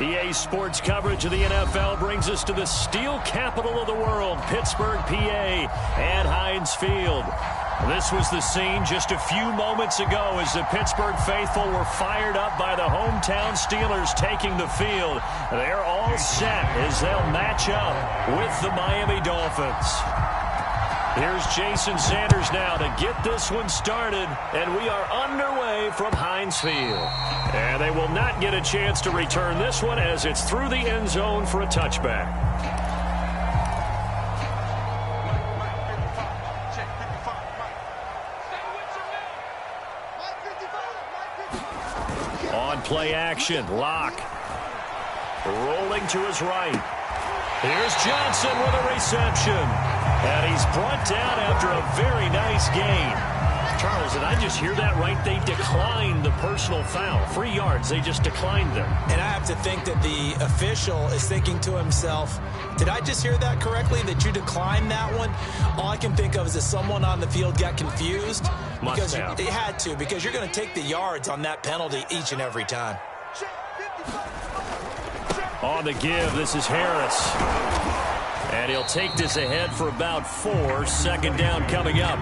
EA Sports coverage of the NFL brings us to the steel capital of the world, Pittsburgh, PA, at Heinz Field. This was the scene just a few moments ago as the Pittsburgh faithful were fired up by the hometown Steelers taking the field. They're all set as they'll match up with the Miami Dolphins. Here's Jason Sanders now to get this one started, and we are underway from Heinz Field. And they will not get a chance to return this one as it's through the end zone for a touchback. On play action, Locke. Rolling to his right. Here's Johnson with a reception. And he's brought down after a very nice gain. Charles, did I just hear that right? They declined the personal foul. 3 yards, they just declined them. And I have to think that the official is thinking to himself, did I just hear that correctly, that you declined that one? All I can think of is that someone on the field got confused. Must have. They had to, because you're going to take the yards on that penalty each and every time. On the give, this is Harris. And he'll take this ahead for about 4. Second down coming up.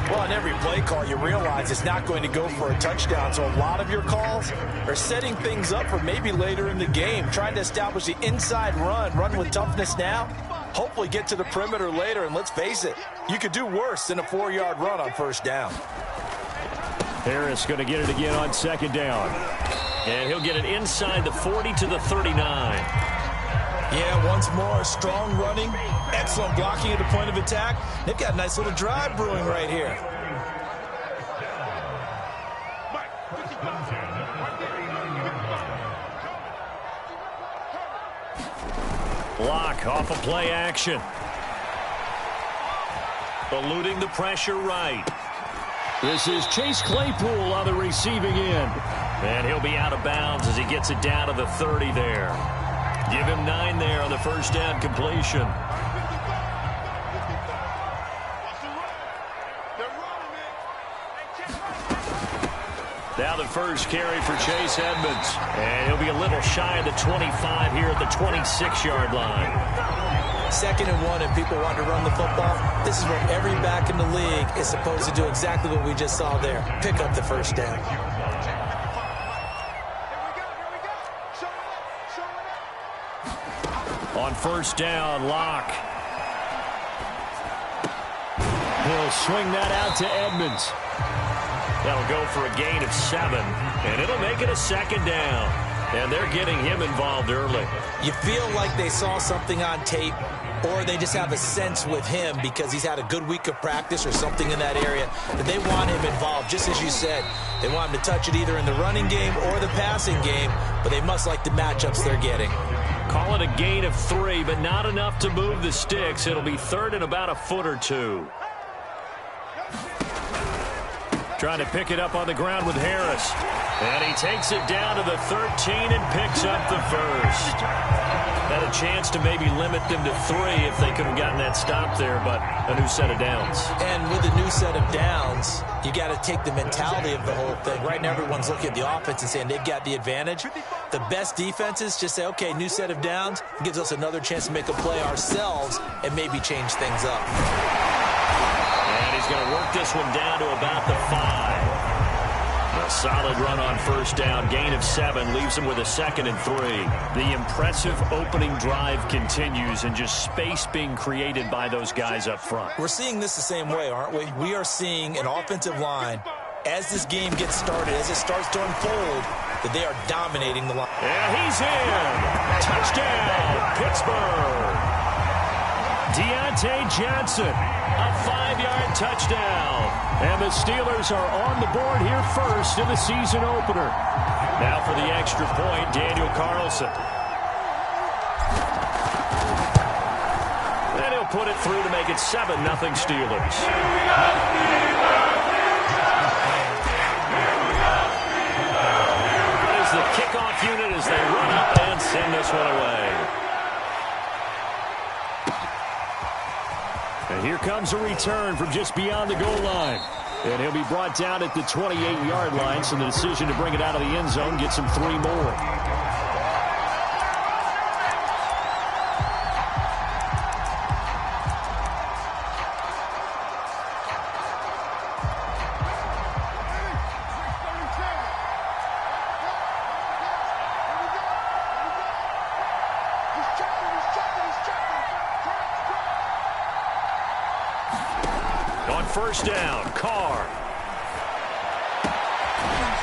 Well, in every play call, you realize it's not going to go for a touchdown. So a lot of your calls are setting things up for maybe later in the game, trying to establish the inside run with toughness now, hopefully get to the perimeter later. And let's face it, you could do worse than a 4-yard run on first down. Harris going to get it again on second down. And he'll get it inside the 40 to the 39. Yeah, once more, strong running, excellent blocking at the point of attack. They've got a nice little drive brewing right here. Block off of play action. Eluding the pressure right. This is Chase Claypool on the receiving end. And he'll be out of bounds as he gets it down to the 30 there. Give him 9 there on the first down completion. Now the first carry for Chase Edmonds. And he'll be a little shy of the 25 here at the 26-yard line. 2nd and 1, and people want to run the football. This is what every back in the league is supposed to do, exactly what we just saw there. Pick up the first down. On first down, Locke. He'll swing that out to Edmonds. That'll go for a gain of 7, and it'll make it a second down. And they're getting him involved early. You feel like they saw something on tape, or they just have a sense with him because he's had a good week of practice or something in that area, that they want him involved, just as you said. They want him to touch it either in the running game or the passing game, but they must like the matchups they're getting. Call it a gain of 3, but not enough to move the sticks. It'll be 3rd and about a foot or 2. Trying to pick it up on the ground with Harris. And he takes it down to the 13 and picks up the first. Had a chance to maybe limit them to 3 if they could have gotten that stop there, but a new set of downs. And with a new set of downs, you got to take the mentality of the whole thing. Right now, everyone's looking at the offense and saying they've got the advantage. The best defenses just say, okay, new set of downs. It gives us another chance to make a play ourselves and maybe change things up. And he's going to work this one down to about the 5. A solid run on first down. Gain of 7 leaves him with a 2nd and 3. The impressive opening drive continues, and just space being created by those guys up front. We're seeing this the same way, aren't we? We are seeing an offensive line, as this game gets started, as it starts to unfold, that they are dominating the line. And he's in. Touchdown, Pittsburgh. Deontay Johnson, a 5-yard touchdown. And the Steelers are on the board here first in the season opener. Now for the extra point, Daniel Carlson. And he'll put it through to make it 7-0 Steelers. As the kickoff unit as they run up and send this one away. And here comes a return from just beyond the goal line. And he'll be brought down at the 28-yard line, so the decision to bring it out of the end zone gets him 3 more. first down. Carr.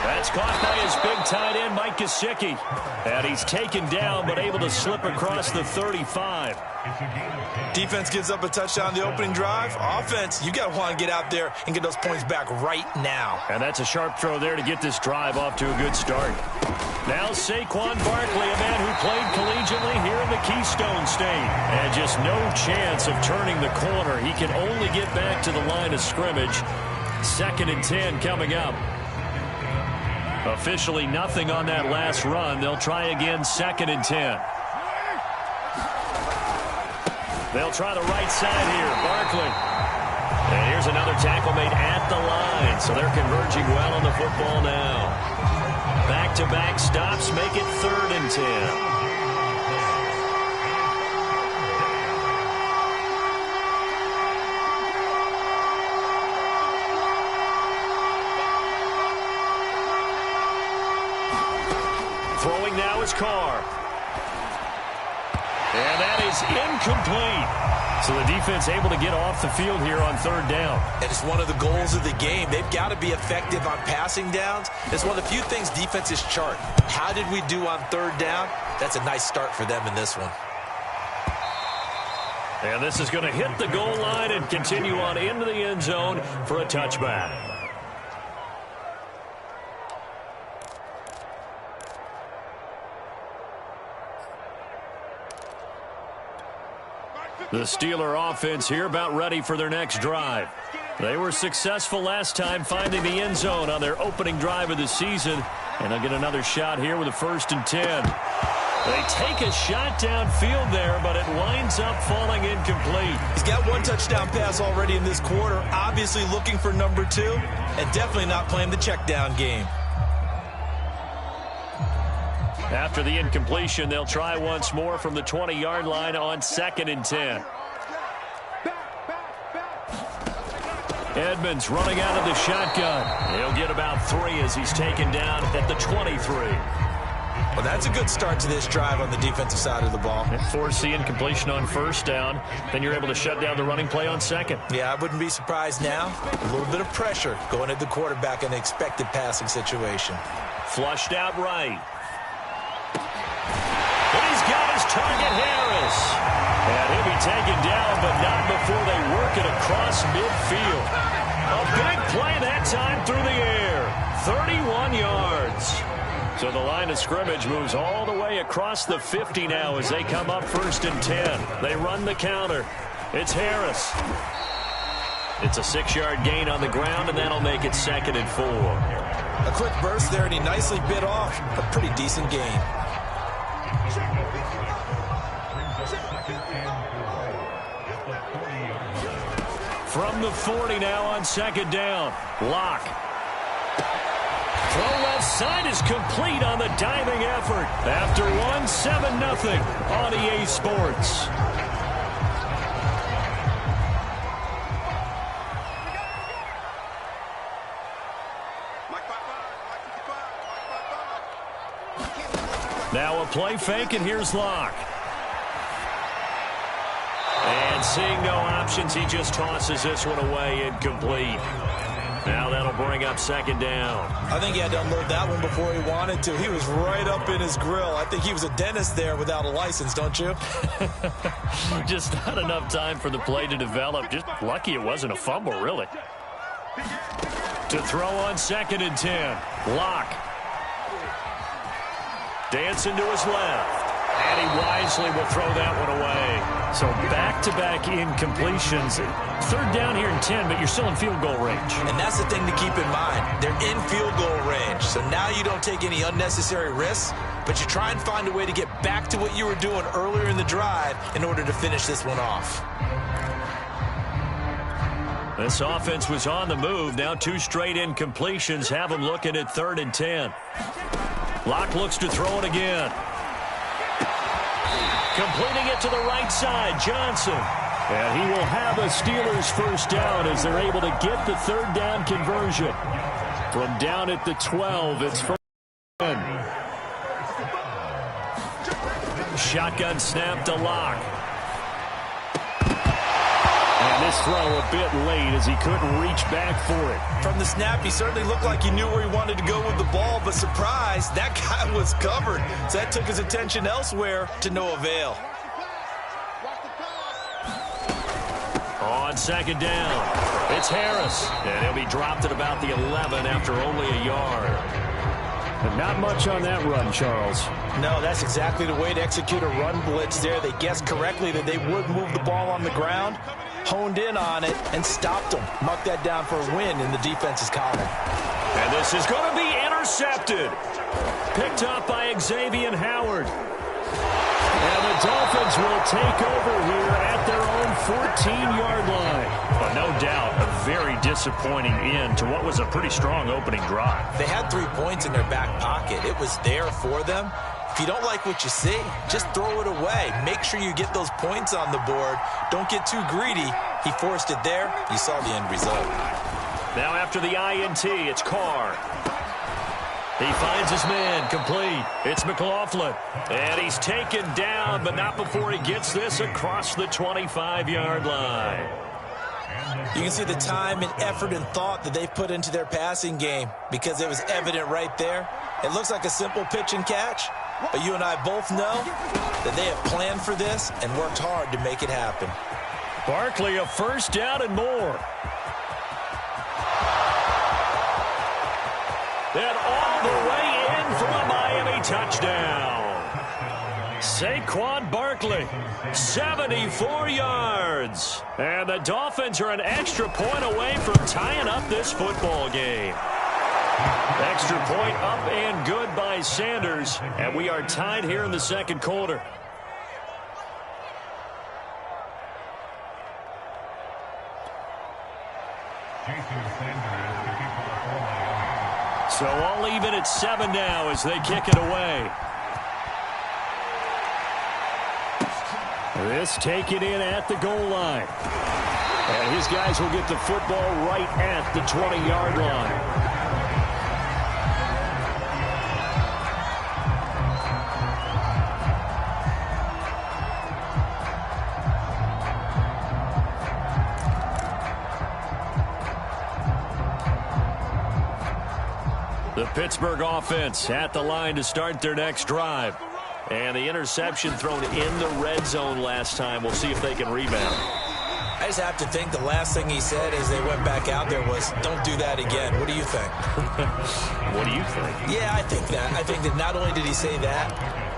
That's caught by his big tight end, Mike Gesicki. And he's taken down, but able to slip across the 35. Defense gives up a touchdown the opening drive. Offense, you got to want to get out there and get those points back right now. And that's a sharp throw there to get this drive off to a good start. Now Saquon Barkley, a man who played collegiately here in the Keystone State. And just no chance of turning the corner. He can only get back to the line of scrimmage. 2nd and 10 coming up. Officially nothing on that last run. They'll try again 2nd and 10. They'll try the right side here. Barkley. And here's another tackle made at the line. So they're converging well on the football now. Back-to-back stops make it 3rd and 10. Throwing now is Carr. And that is incomplete. So the defense able to get off the field here on 3rd down. And it's one of the goals of the game. They've got to be effective on passing downs. It's one of the few things defenses chart. How did we do on 3rd down? That's a nice start for them in this one. And this is going to hit the goal line and continue on into the end zone for a touchback. The Steeler offense here about ready for their next drive. They were successful last time finding the end zone on their opening drive of the season. And they'll get another shot here with a 1st and 10. They take a shot downfield there, but it winds up falling incomplete. He's got 1 touchdown pass already in this quarter. Obviously looking for number 2. And definitely not playing the check down game. After the incompletion, they'll try once more from the 20-yard line on 2nd and 10. Edmonds running out of the shotgun. He'll get about 3 as he's taken down at the 23. Well, that's a good start to this drive on the defensive side of the ball. Force the incompletion on 1st down. Then you're able to shut down the running play on 2nd. Yeah, I wouldn't be surprised now. A little bit of pressure going at the quarterback in an expected passing situation. Flushed out right. Got his target, Harris. And he'll be taken down, but not before they work it across midfield. A big play that time through the air. 31 yards. So the line of scrimmage moves all the way across the 50 now as they come up 1st and 10. They run the counter. It's Harris. It's a 6-yard gain on the ground, and that'll make it 2nd and 4. A quick burst there, and he nicely bit off a pretty decent gain. From the 40 now on 2nd down. Locke. Throw left side is complete on the diving effort. After 7-0 on EA Sports. Now a play fake, and here's Locke. And seeing no options, he just tosses this one away, incomplete. Now that'll bring up 2nd down. I think he had to unload that one before he wanted to. He was right up in his grill. I think he was a dentist there without a license, don't you? Just not enough time for the play to develop. Just lucky it wasn't a fumble, really. To throw on 2nd and 10. Locke. Dancing to his left. And he wisely will throw that one away. So back-to-back incompletions. 3rd down here and 10, but you're still in field goal range. And that's the thing to keep in mind. They're in field goal range. So now you don't take any unnecessary risks, but you try and find a way to get back to what you were doing earlier in the drive in order to finish this one off. This offense was on the move. Now 2 straight incompletions have them looking at 3rd and 10. Locke looks to throw it again. Completing it to the right side, Johnson. And he will have a Steelers 1st down as they're able to get the 3rd down conversion. From down at the 12, it's 1st and 10. Shotgun snap to Locke. And this throw a bit late as he couldn't reach back for it. From the snap, he certainly looked like he knew where he wanted to go with the ball, but surprise, that guy was covered. So that took his attention elsewhere to no avail. On second down, it's Harris. And he'll be dropped at about the 11 after only a yard. But not much on that run, Charles. No, that's exactly the way to execute a run blitz there. They guessed correctly that they would move the ball on the ground, honed in on it, and stopped them. Marked that down for a win in the defense's column. And this is going to be intercepted. Picked up by Xavier Howard. And the Dolphins will take over here at their own 14-yard line. But no doubt, a very disappointing end to what was a pretty strong opening drive. They had 3 points in their back pocket. It was there for them. If you don't like what you see, just throw it away. Make sure you get those points on the board. Don't get too greedy. He forced it there. You saw the end result. Now after the INT, it's Carr. He finds his man, complete. It's McLaughlin. And he's taken down, but not before he gets this across the 25-yard line. You can see the time and effort and thought that they've put into their passing game because it was evident right there. It looks like a simple pitch and catch, but you and I both know that they have planned for this and worked hard to make it happen. Barkley, a first down and more. And all the way in for a Miami touchdown. Saquon Barkley, 74 yards. And the Dolphins are an extra point away from tying up this football game. Extra point up and good by Sanders. And we are tied here in the second quarter. So all even at 7 now as they kick it away. This taken in at the goal line. And his guys will get the football right at the 20-yard line. The Pittsburgh offense at the line to start their next drive. And the interception thrown in the red zone last time. We'll see if they can rebound. I just have to think the last thing he said as they went back out there was, don't do that again. What do you think? What do you think? Yeah, I think that. I think that not only did he say that,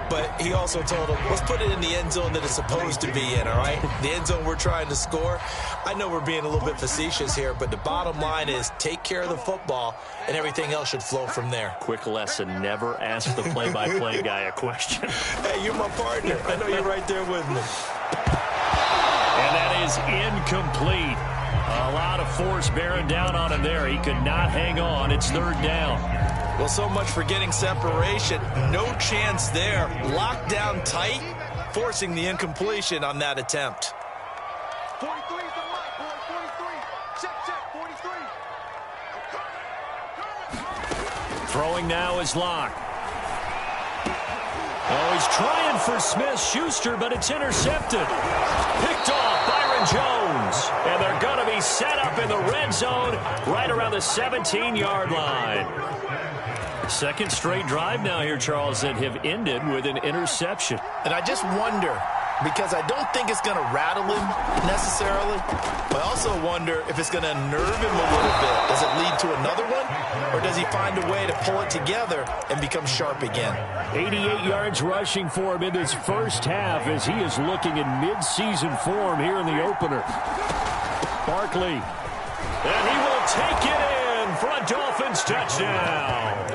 but he also told him, let's put it in the end zone that it's supposed to be in, all right? The end zone we're trying to score. I know we're being a little bit facetious here, but the bottom line is take care of the football, and everything else should flow from there. Quick lesson, never ask the play-by-play guy a question. Hey, you're my partner. I know you're right there with me. And that is incomplete. A lot of force bearing down on him there. He could not hang on. It's third down. Well, so much for getting separation. No chance there. Locked down tight, forcing the incompletion on that attempt. 43 is the mic, boy. 43. Check, 43. Throwing now is Locke. Oh, he's trying for Smith-Schuster, but it's intercepted. Picked off Byron Jones. And they're going to be set up in the red zone right around the 17-yard line. Second straight drive now here, Charles, that have ended with an interception. And I just wonder, because I don't think it's going to rattle him necessarily, but I also wonder if it's going to nerve him a little bit. Does it lead to another one, or does he find a way to pull it together and become sharp again? 88 yards rushing for him in this first half as he is looking in mid-season form here in the opener. Barkley, and he will take it in for a Dolphins touchdown.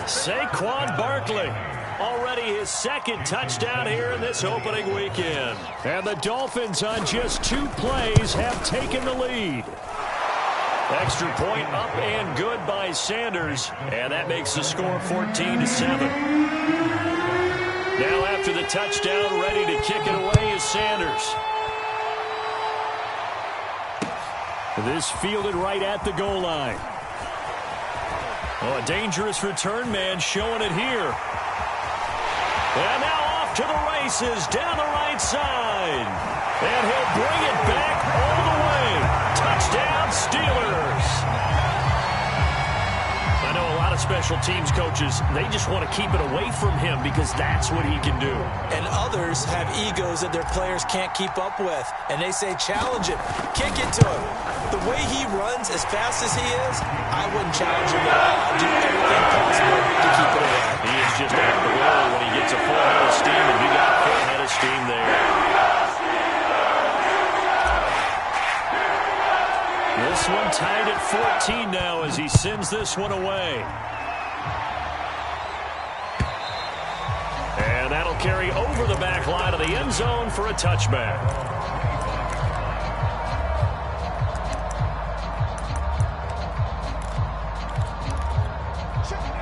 Saquon Barkley, already his second touchdown here in this opening weekend. And the Dolphins on just 2 plays have taken the lead. Extra point up and good by Sanders, and that makes the score 14-7. Now after the touchdown, ready to kick it away is Sanders. This fielded right at the goal line. Oh, a dangerous return man showing it here. And now off to the races down the right side. And he'll bring it back all the way Steelers. I know a lot of special teams coaches, they just want to keep it away from him because that's what he can do. And others have egos that their players can't keep up with. And they say, challenge him, kick it to him. The way he runs as fast as he is, I wouldn't challenge him at all. I'd do everything possible to keep it away. He is just at the wall when he gets a full head of steam, and he got a full head of steam there. This one tied at 14 now as he sends this one away. And that'll carry over the back line of the end zone for a touchback.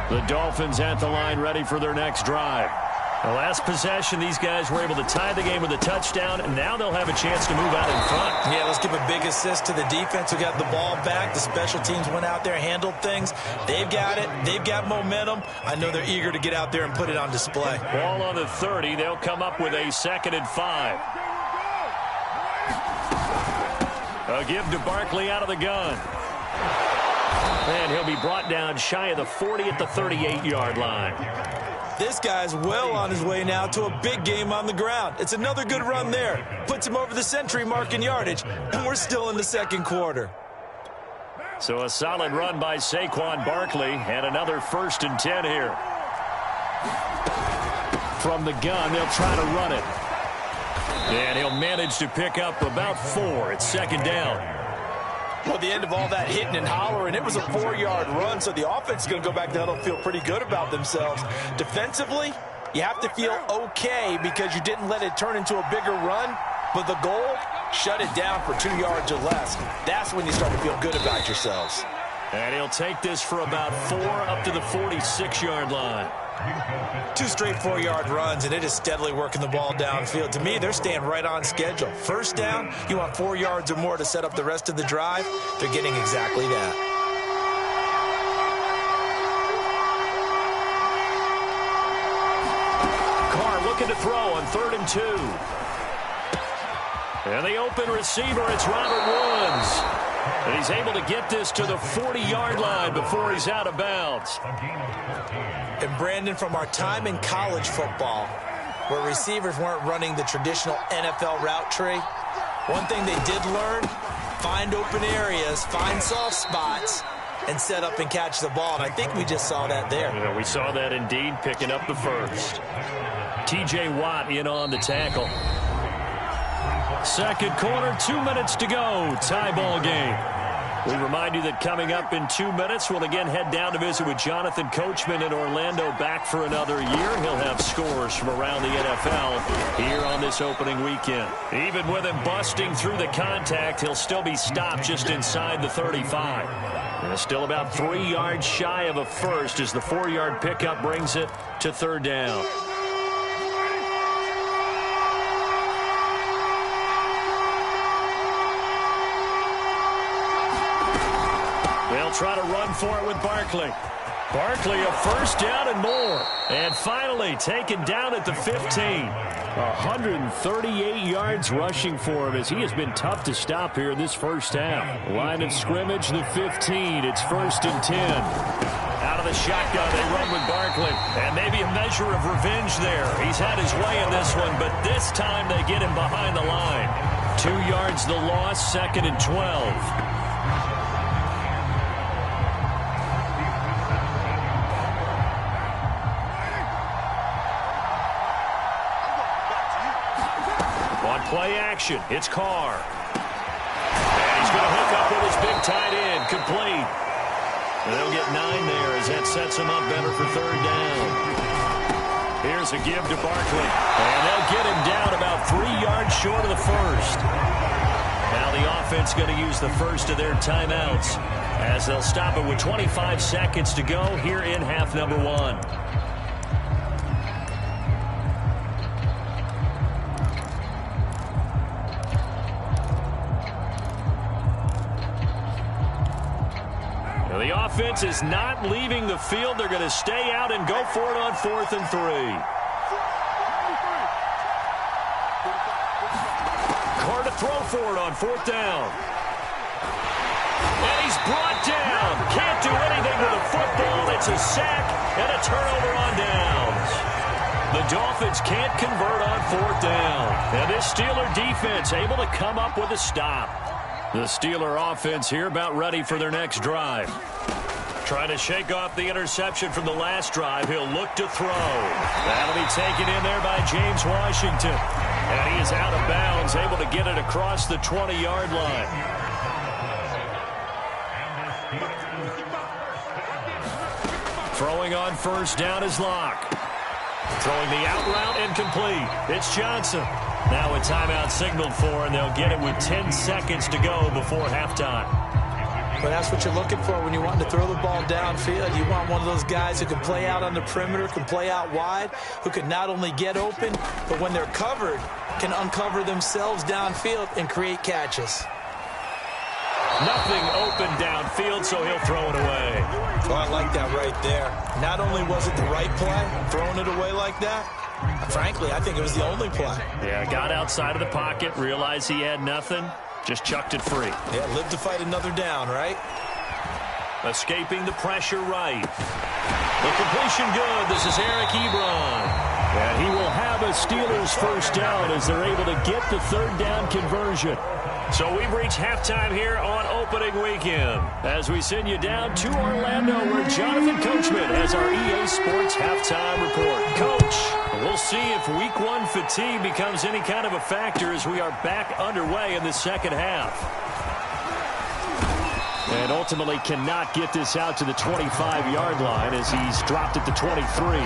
The Dolphins at the line ready for their next drive. The last possession, these guys were able to tie the game with a touchdown, and now they'll have a chance to move out in front. Yeah, let's give a big assist to the defense who got the ball back. The special teams went out there, handled things. They've got it. They've got momentum. I know they're eager to get out there and put it on display. Ball on the 30. They'll come up with a 2nd and 5. A give to Barkley out of the gun. And he'll be brought down shy of the 40 at the 38-yard line. This guy's well on his way now to a big game on the ground. It's another good run there. Puts him over the century mark in yardage, and we're still in the second quarter. So a solid run by Saquon Barkley, and another 1st and 10 here. From the gun, they'll try to run it. And he'll manage to pick up about 4. It's 2nd down. Well, at the end of all that hitting and hollering, it was a 4-yard run, so the offense is going to go back down and feel pretty good about themselves. Defensively, you have to feel okay because you didn't let it turn into a bigger run, but the goal, shut it down for 2 yards or less. That's when you start to feel good about yourselves. And he'll take this for about 4 up to the 46-yard line. 2 straight 4-yard runs, and it is steadily working the ball downfield. To me, they're staying right on schedule. First down, you want 4 yards or more to set up the rest of the drive. They're getting exactly that. Carr looking to throw on 3rd and 2. And the open receiver, it's Robert Woods. And he's able to get this to the 40-yard line before he's out of bounds. And Brandon, from our time in college football, where receivers weren't running the traditional NFL route tree, one thing they did learn, find open areas, find soft spots, and set up and catch the ball. And I think we just saw that there. Yeah, we saw that indeed, picking up the 1st. T.J. Watt in on the tackle. Second quarter, 2 minutes to go. Tie ball game. We remind you that coming up in 2 minutes, we'll again head down to visit with Jonathan Coachman in Orlando, back for another year. He'll have scores from around the NFL here on this opening weekend. Even with him busting through the contact, he'll still be stopped just inside the 35. And still about 3 yards shy of a first as the 4-yard pickup brings it to 3rd down. They'll try to run for it with Barkley. Barkley, a 1st down and more. And finally taken down at the 15. 138 yards rushing for him as he has been tough to stop here in this first half. Line of scrimmage, the 15. It's 1st and 10. Out of the shotgun, they run with Barkley. And maybe a measure of revenge there. He's had his way in this one, but this time they get him behind the line. 2 yards the loss, 2nd and 12. Play action. It's Carr. And he's going to hook up with his big tight end. Complete. And they'll get 9 there as that sets him up better for 3rd down. Here's a give to Barkley. And they'll get him down about 3 yards short of the 1st. Now the offense going to use the first of their timeouts as they'll stop it with 25 seconds to go here in half number 1. The offense is not leaving the field. They're going to stay out and go for it on 4th and 3. Carr to throw for it on 4th down. can't do anything with the football. It's a sack and a turnover on downs. The Dolphins can't convert on 4th down. And this Steeler defense able to come up with a stop. The Steeler offense here about ready for their next drive. Trying to shake off the interception from the last drive. He'll look to throw. That'll be taken in there by James Washington. And he is out of bounds, able to get it across the 20-yard line. Throwing on 1st down is Locke. Throwing the out route incomplete. It's Johnson. Now a timeout signaled for, and they'll get it with 10 seconds to go before halftime. Well, that's what you're looking for when you want to throw the ball downfield. You want one of those guys who can play out on the perimeter, can play out wide, who can not only get open, but when they're covered, can uncover themselves downfield and create catches. Nothing open downfield, so he'll throw it away. Oh, I like that right there. Not only was it the right play, throwing it away like that, frankly, I think it was the only play. Yeah, got outside of the pocket, realized he had nothing, just chucked it free. Yeah, live to fight another down, right? Escaping the pressure right. The completion good. This is Eric Ebron. And he will have a Steelers 1st down as they're able to get the 3rd down conversion. So we've reached halftime here on opening weekend as we send you down to Orlando where Jonathan Coachman has our EA Sports halftime report. Coach, we'll see if Week 1 fatigue becomes any kind of a factor as we are back underway in the second half. And ultimately cannot get this out to the 25-yard line as he's dropped at the 23.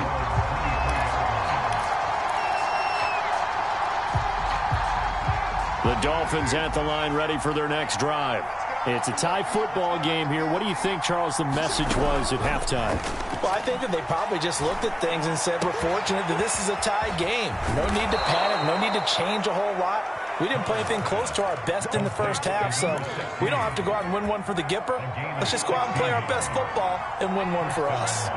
The Dolphins at the line ready for their next drive. It's a tie football game here. What do you think, Charles, the message was at halftime? Well, I think that they probably just looked at things and said, we're fortunate that this is a tie game. No need to panic, no need to change a whole lot. We didn't play anything close to our best in the first half, so we don't have to go out and win one for the Gipper. Let's just go out and play our best football and win one for us.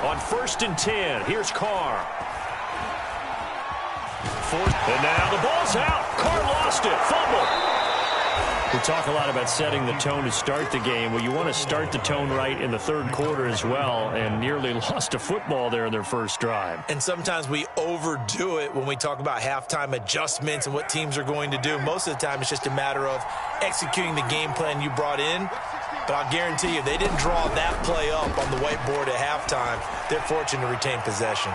On 1st and 10, here's Carr. And now the ball's out. Carr lost it. Fumble. We talk a lot about setting the tone to start the game. Well, you want to start the tone right in the 3rd quarter as well, and nearly lost a football there in their first drive. And sometimes we overdo it when we talk about halftime adjustments and what teams are going to do. Most of the time, it's just a matter of executing the game plan you brought in. But I'll guarantee you, they didn't draw that play up on the whiteboard at halftime. They're fortunate to retain possession.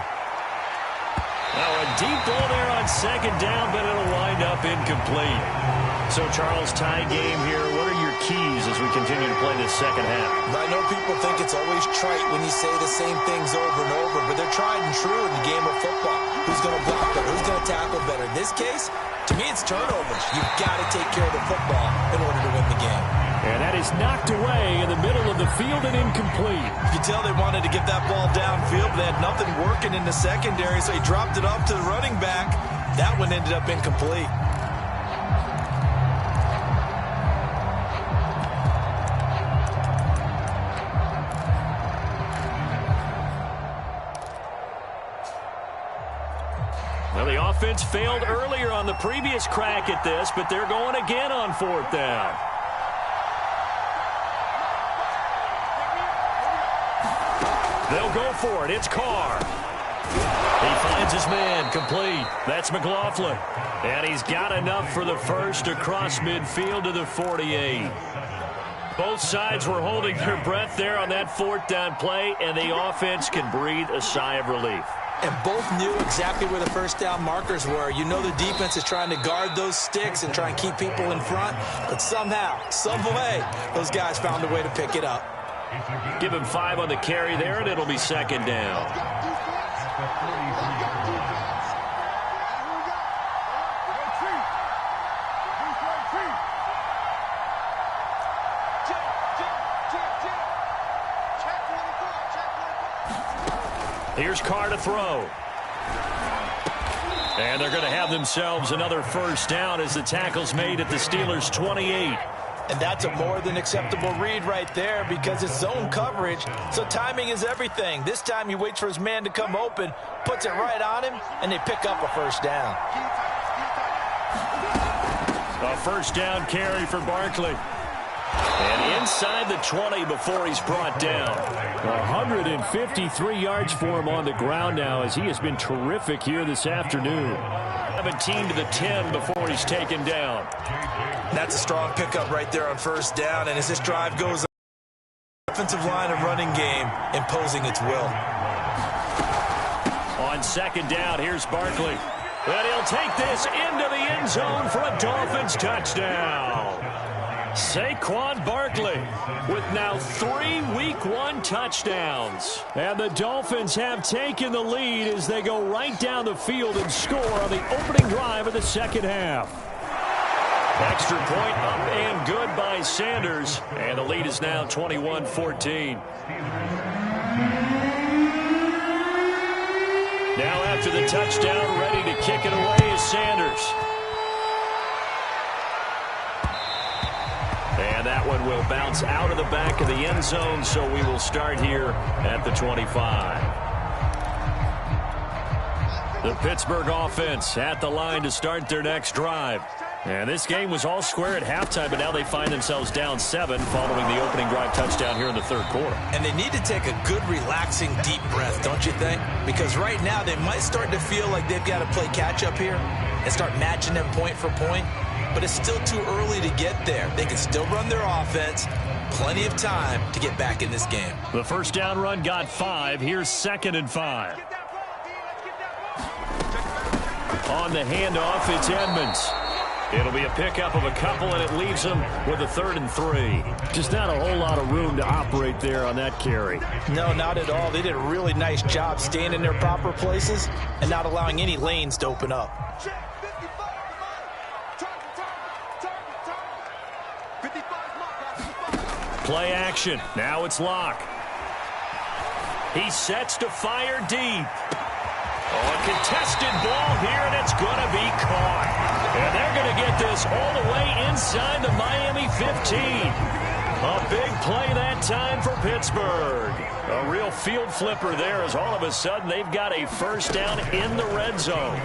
Now a deep ball there on 2nd down, but it'll wind up incomplete. So, Charles, tie game here. What are your keys as we continue to play this second half? I know people think it's always trite when you say the same things over and over, but they're tried and true in the game of football. Who's going to block better? Who's going to tackle better? In this case, to me, it's turnovers. You've got to take care of the football in order to win the game. And that is knocked away in the middle of the field and incomplete. You can tell they wanted to get that ball downfield, but they had nothing working in the secondary, so he dropped it off to the running back. That one ended up incomplete. Well, the offense failed earlier on the previous crack at this, but they're going again on 4th down. They'll go for it. It's Carr. He finds his man. Complete. That's McLaughlin. And he's got enough for the first across midfield to the 48. Both sides were holding their breath there on that 4th down play, and the offense can breathe a sigh of relief. And both knew exactly where the 1st down markers were. You know the defense is trying to guard those sticks and try and keep people in front, but somehow, some way, those guys found a way to pick it up. Give him 5 on the carry there, and it'll be 2nd down. Here's Carr to throw. And they're going to have themselves another 1st down as the tackle's made at the Steelers' 28. And that's a more than acceptable read right there because it's zone coverage, so timing is everything. This time he waits for his man to come open, puts it right on him, and they pick up a 1st down. A first down carry for Barkley. And inside the 20 before he's brought down. 153 yards for him on the ground now as he has been terrific here this afternoon. 17 to the 10 before he's taken down. That's a strong pickup right there on first down. And as this drive goes on, offensive line and running game imposing its will. On second down, here's Barkley. And he'll take this into the end zone for a Dolphins touchdown. Saquon Barkley with now 3 Week 1 touchdowns. And the Dolphins have taken the lead as they go right down the field and score on the opening drive of the second half. Extra point up and good by Sanders. And the lead is now 21-14. Now after the touchdown, ready to kick it away is Sanders. And that one will bounce out of the back of the end zone, so we will start here at the 25. The Pittsburgh offense at the line to start their next drive. And this game was all square at halftime, but now they find themselves down 7 following the opening drive touchdown here in the third quarter. And they need to take a good, relaxing, deep breath, don't you think? Because right now they might start to feel like they've got to play catch-up here and start matching them point for point. But it's still too early to get there. They can still run their offense. Plenty of time to get back in this game. The first down run got 5. Here's 2nd and 5. On the handoff, it's Edmonds. It'll be a pickup of a couple, and it leaves them with a 3rd and 3. Just not a whole lot of room to operate there on that carry. No, not at all. They did a really nice job staying in their proper places and not allowing any lanes to open up. Play action. Now it's Locke. He sets to fire deep. Oh, a contested ball here, and it's going to be caught. And they're going to get this all the way inside the Miami 15. A big play that time for Pittsburgh. A real field flipper there as all of a sudden they've got a first down in the red zone.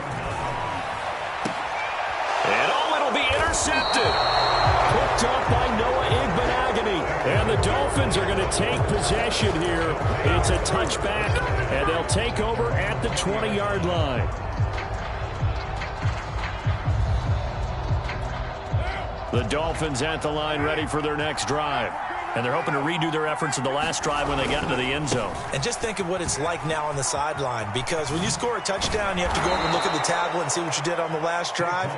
And oh, it'll be intercepted. Picked up by Noah Igbenogany. And the Dolphins are going to take possession here. It's a touchback, and they'll take over at the 20-yard line. The Dolphins at the line ready for their next drive. And they're hoping to redo their efforts in the last drive when they got into the end zone. And just think of what it's like now on the sideline, because when you score a touchdown, you have to go over and look at the tablet and see what you did on the last drive.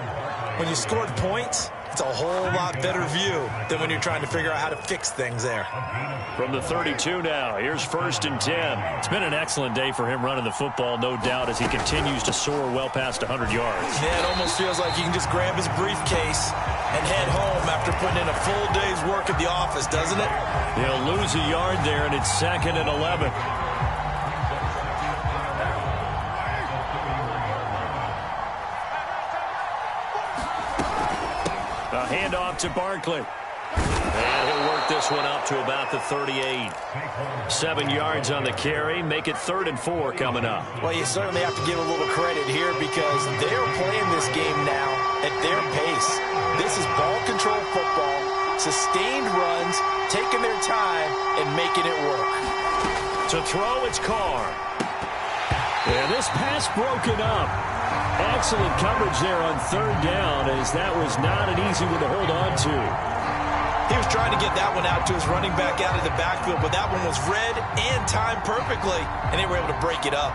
When you scored points, it's a whole lot better view than when you're trying to figure out how to fix things there. From the 32 now, here's 1st and 10. It's been an excellent day for him running the football, no doubt, as he continues to soar well past 100 yards. Yeah, it almost feels like he can just grab his briefcase and head home after putting in a full day's work at the office, doesn't it? He'll lose a yard there, and it's 2nd and 11. A handoff to Barkley. And he'll work this one up to about the 38. 7 yards on the carry. Make it 3rd and 4 coming up. Well, you certainly have to give a little credit here because they're playing this game now at their pace. This is ball control football, sustained runs, taking their time and making it work. To throw, it's Carr. And this pass broken up. Excellent coverage there on 3rd down, as that was not an easy one to hold on to. He was trying to get that one out to his running back out of the backfield, but that one was read and timed perfectly, and they were able to break it up.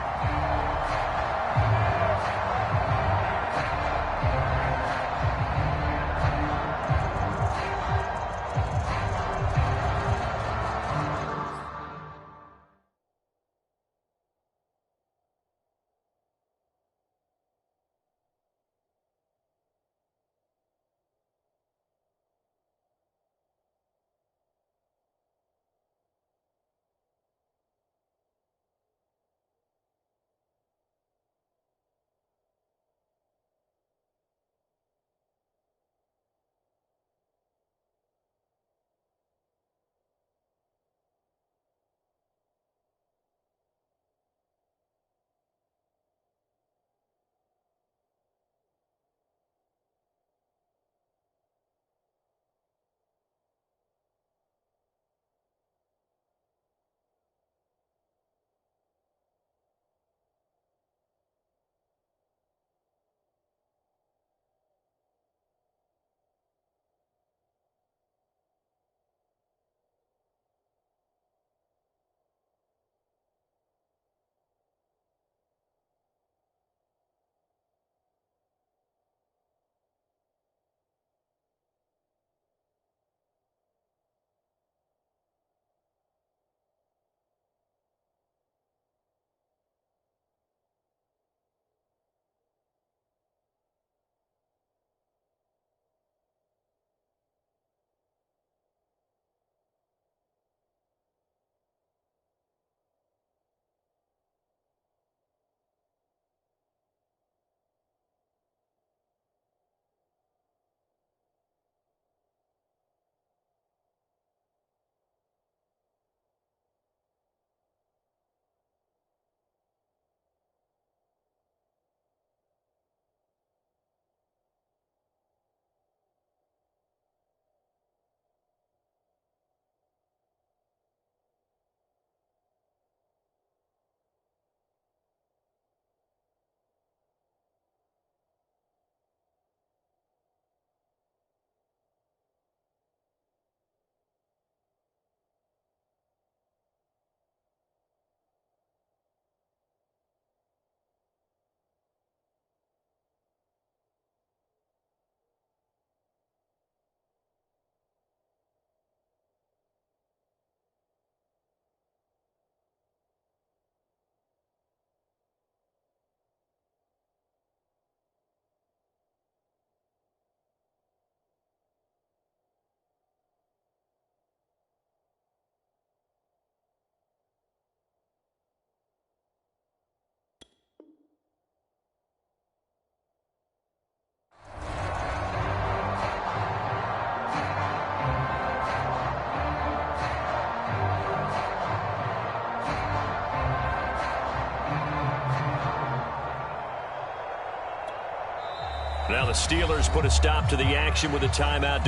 Well, the Steelers put a stop to the action with a timeout.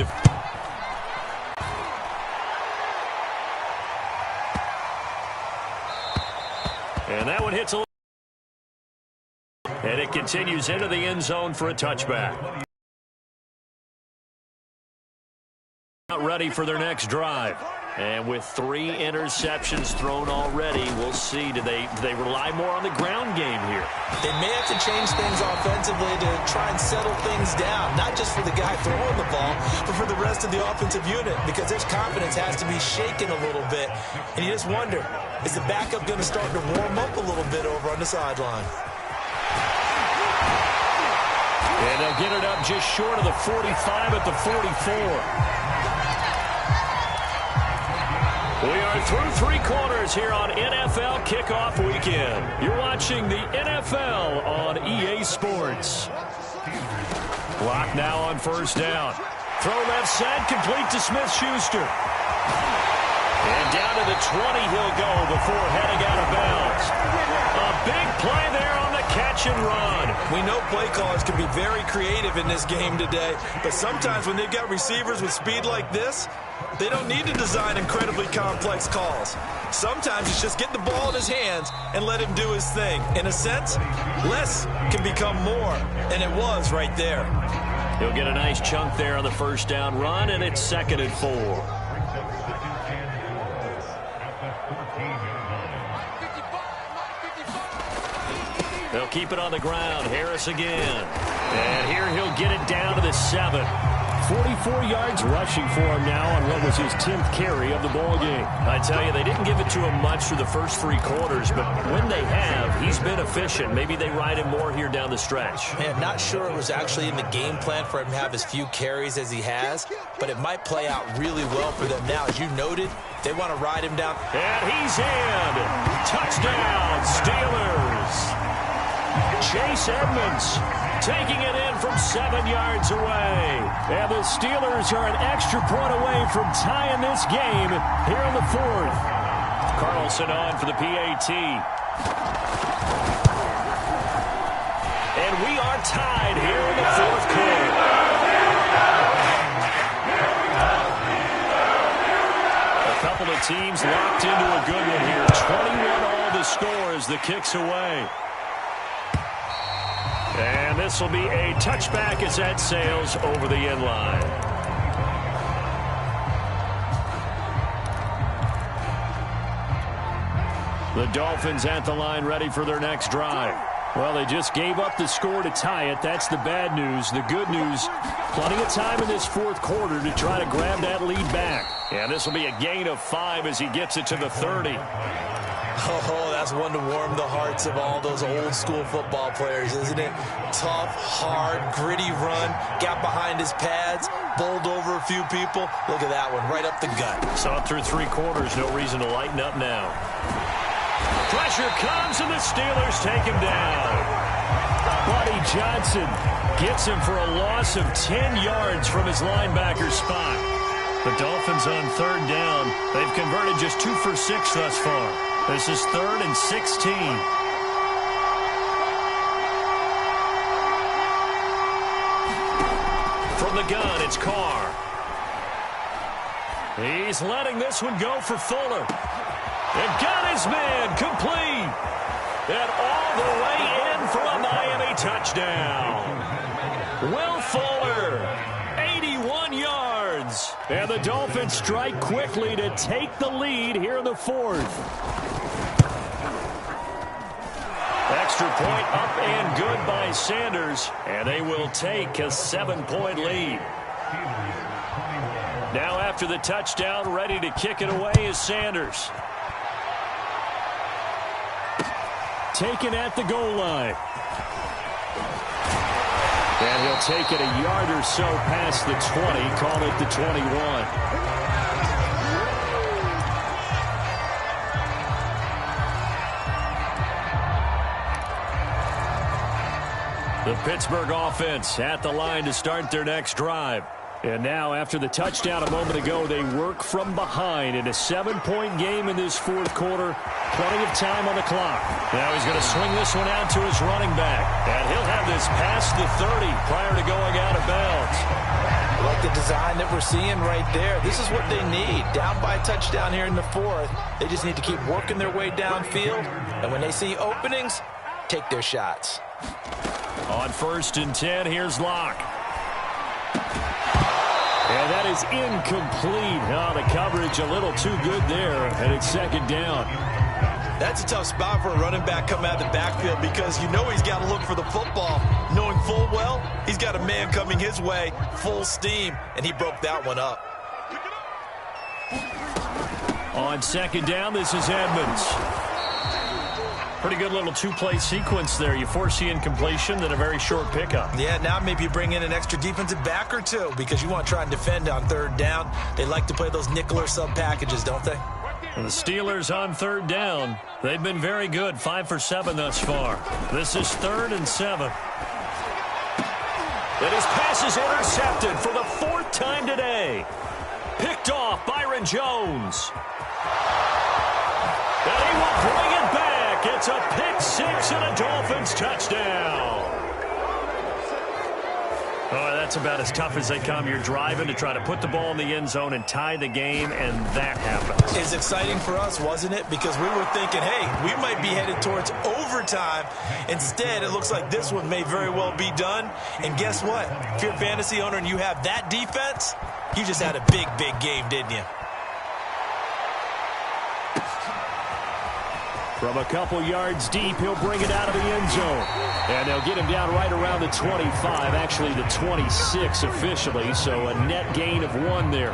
And that one hits a... And it continues into the end zone for a touchback. Not ready for their next drive. And with 3 interceptions thrown already, we'll see. Do they rely more on the ground game here? They may have to change things offensively to try and settle things down, not just for the guy throwing the ball, but for the rest of the offensive unit, because his confidence has to be shaken a little bit. And you just wonder, is the backup going to start to warm up a little bit over on the sideline? And they'll get it up just short of the 45 at the 44. We are through 3 quarters here on NFL Kickoff Weekend. You're watching the NFL on EA Sports. Clock now on first down. Throw left side, complete to Smith-Schuster. And down to the 20 he'll go before heading out of bounds. A big play there on the catch and run. We know play callers can be very creative in this game today, but sometimes when they've got receivers with speed like this, they don't need to design incredibly complex calls. Sometimes it's just get the ball in his hands and let him do his thing. In a sense, less can become more, and it was right there. He'll get a nice chunk there on the first down run, and it's 2nd and 4. They'll keep it on the ground. Harris again. And here he'll get it down to the 7. 44 yards rushing for him now on what was his 10th carry of the ball game. I tell you, they didn't give it to him much through the first 3 quarters, but when they have, he's been efficient. Maybe they ride him more here down the stretch. Man, not sure it was actually in the game plan for him to have as few carries as he has, but it might play out really well for them now. As you noted, they want to ride him down. And he's in. Touchdown, Steelers. Chase Edmonds taking it in from 7 yards away. And the Steelers are an extra point away from tying this game here in the 4th. Carlson on for the PAT. And we are tied here in the 4th quarter. A couple of teams locked into a good one here. 21 all the score as the kick's away. And this will be a touchback as that sails over the end line. The Dolphins at the line ready for their next drive. Well, they just gave up the score to tie it. That's the bad news. The good news, plenty of time in this 4th quarter to try to grab that lead back. And this will be a gain of 5 as he gets it to the 30. Oh, that's one to warm the hearts of all those old-school football players, isn't it? Tough, hard, gritty run, got behind his pads, bowled over a few people. Look at that one, right up the gut. Saw it through 3 quarters, no reason to lighten up now. Pressure comes, and the Steelers take him down. Buddy Johnson gets him for a loss of 10 yards from his linebacker spot. The Dolphins on 3rd down. They've converted just 2 for 6 thus far. This is 3rd and 16. From the gun, it's Carr. He's letting this one go for Fuller. And got his man complete. And all the way in for a Miami touchdown. Will Fuller, 81 yards. And the Dolphins strike quickly to take the lead here in the 4th. Extra point up and good by Sanders. And they will take a 7-point lead. Now after the touchdown, ready to kick it away is Sanders. Taken at the goal line. And he'll take it a yard or so past the 20, call it the 21. The Pittsburgh offense at the line to start their next drive. And now, after the touchdown a moment ago, they work from behind in a 7-point game in this fourth quarter. Plenty of time on the clock. Now he's going to swing this one out to his running back. And he'll have this past the 30 prior to going out of bounds. I like the design that we're seeing right there. This is what they need. Down by a touchdown here in the fourth. They just need to keep working their way downfield. And when they see openings, take their shots. On 1st and 10, here's Locke. And that is incomplete. Oh, the coverage a little too good there, and it's 2nd down. That's a tough spot for a running back coming out of the backfield because you know he's got to look for the football, knowing full well he's got a man coming his way, full steam, and he broke that one up. On 2nd down, this is Edmonds. Pretty good little two-play sequence there. You force the incompletion, then a very short pickup. Yeah, now maybe you bring in an extra defensive back or two because you want to try and defend on 3rd down. They like to play those nickel or sub packages, don't they? And the Steelers on 3rd down. They've been very good, 5 for 7 thus far. This is 3rd and 7. And his pass is intercepted for the 4th time today. Picked off Byron Jones. And he will bring it back. It's a pick 6 and a Dolphins touchdown. Oh, that's about as tough as they come. You're driving to try to put the ball in the end zone and tie the game, and that happens. It's exciting for us, wasn't it? Because we were thinking, hey, we might be headed towards overtime. Instead, it looks like this one may very well be done. And guess what? If you're a fantasy owner and you have that defense, you just had a big, big game, didn't you? From a couple yards deep, he'll bring it out of the end zone. And they'll get him down right around the 25, actually the 26 officially, so a net gain of 1 there.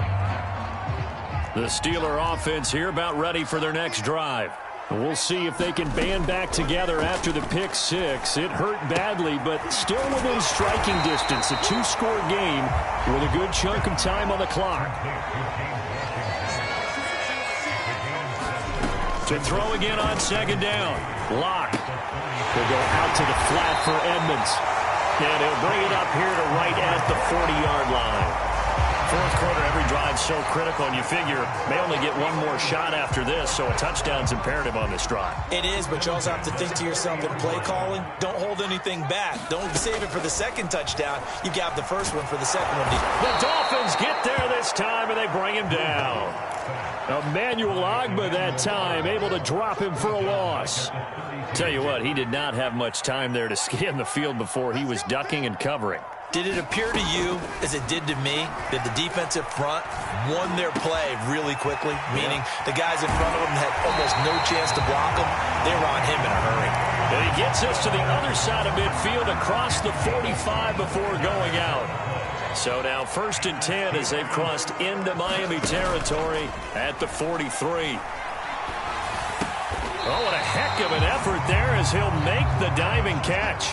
The Steeler offense here about ready for their next drive. And we'll see if they can band back together after the pick 6. It hurt badly, but still within striking distance. A 2-score game with a good chunk of time on the clock. To throw again on 2nd down. Locke will go out to the flat for Edmonds. And he'll bring it up here to right at the 40-yard line. Fourth quarter, every drive so critical, and you figure may only get one more shot after this, so a touchdown's imperative on this drive. It is, but you also have to think to yourself in play calling, don't hold anything back. Don't save it for the 2nd touchdown. You got the first one for the 2nd one. The Dolphins get there this time, and they bring him down. Emmanuel Ogbah that time, able to drop him for a loss. Tell you what, he did not have much time there to scan the field before he was ducking and covering. Did it appear to you, as it did to me, that the defensive front won their play really quickly? Meaning the guys in front of them had almost no chance to block them. They were on him in a hurry. And he gets us to the other side of midfield across the 45 before going out. So now 1st and 10 as they've crossed into Miami territory at the 43. Oh, what a heck of an effort there as he'll make the diving catch.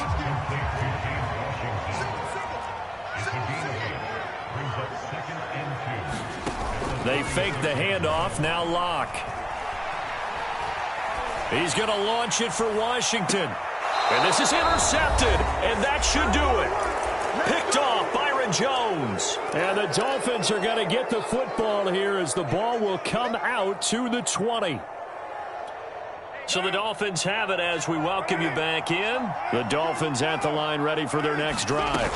They fake the handoff. Now Locke. He's going to launch it for Washington. And this is intercepted. And that should do it. Picked off Byron Jones. And the Dolphins are going to get the football here as the ball will come out to the 20. So the Dolphins have it as we welcome you back in. The Dolphins at the line ready for their next drive.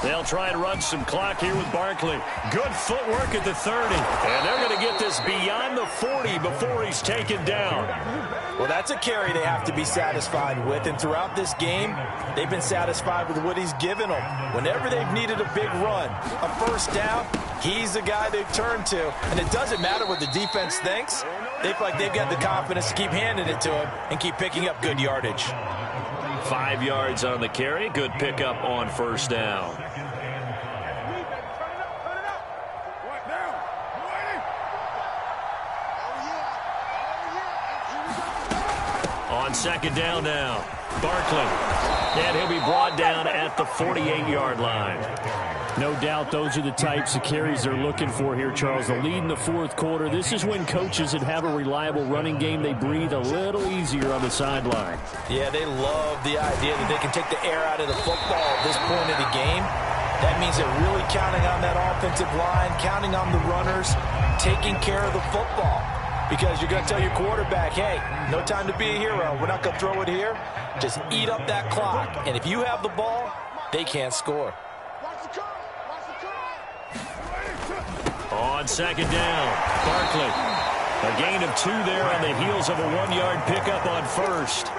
They'll try and run some clock here with Barkley. Good footwork at the 30. And they're going to get this beyond the 40 before he's taken down. Well, that's a carry they have to be satisfied with. And throughout this game, they've been satisfied with what he's given them. Whenever they've needed a big run, a first down, he's the guy they've turned to. And it doesn't matter what the defense thinks. They feel like they've got the confidence to keep handing it to him and keep picking up good yardage. 5 yards on the carry. Good pickup on first down. On second down now, Barkley. And he'll be brought down at the 48-yard line. No doubt those are the types of carries they're looking for here, Charles. The lead in the fourth quarter. This is when coaches that have a reliable running game, they breathe a little easier on the sideline. Yeah, they love the idea that they can take the air out of the football at this point of the game. That means they're really counting on that offensive line, counting on the runners, taking care of the football. Because you're going to tell your quarterback, hey, no time to be a hero. We're not going to throw it here. Just eat up that clock. And if you have the ball, they can't score. On second down, Barkley. A gain of 2 there on the heels of a 1-yard pickup on first.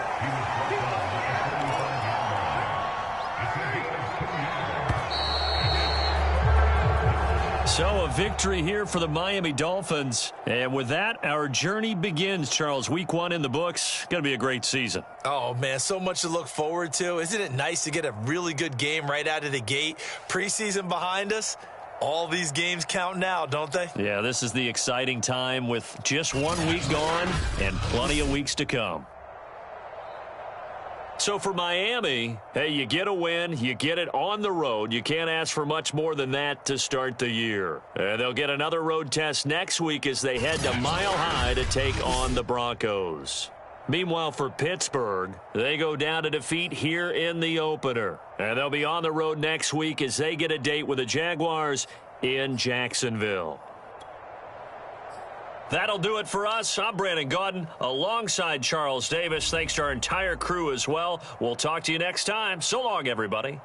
So a victory here for the Miami Dolphins. And with that, our journey begins, Charles. Week 1 in the books. Going to be a great season. Oh, man, so much to look forward to. Isn't it nice to get a really good game right out of the gate? Preseason behind us. All these games count now, don't they? Yeah, this is the exciting time with just 1 week gone and plenty of weeks to come. So for Miami, hey, you get a win, you get it on the road. You can't ask for much more than that to start the year. They'll get another road test next week as they head to Mile High to take on the Broncos. Meanwhile, for Pittsburgh, they go down to defeat here in the opener. And they'll be on the road next week as they get a date with the Jaguars in Jacksonville. That'll do it for us. I'm Brandon Gaudin alongside Charles Davis. Thanks to our entire crew as well. We'll talk to you next time. So long, everybody.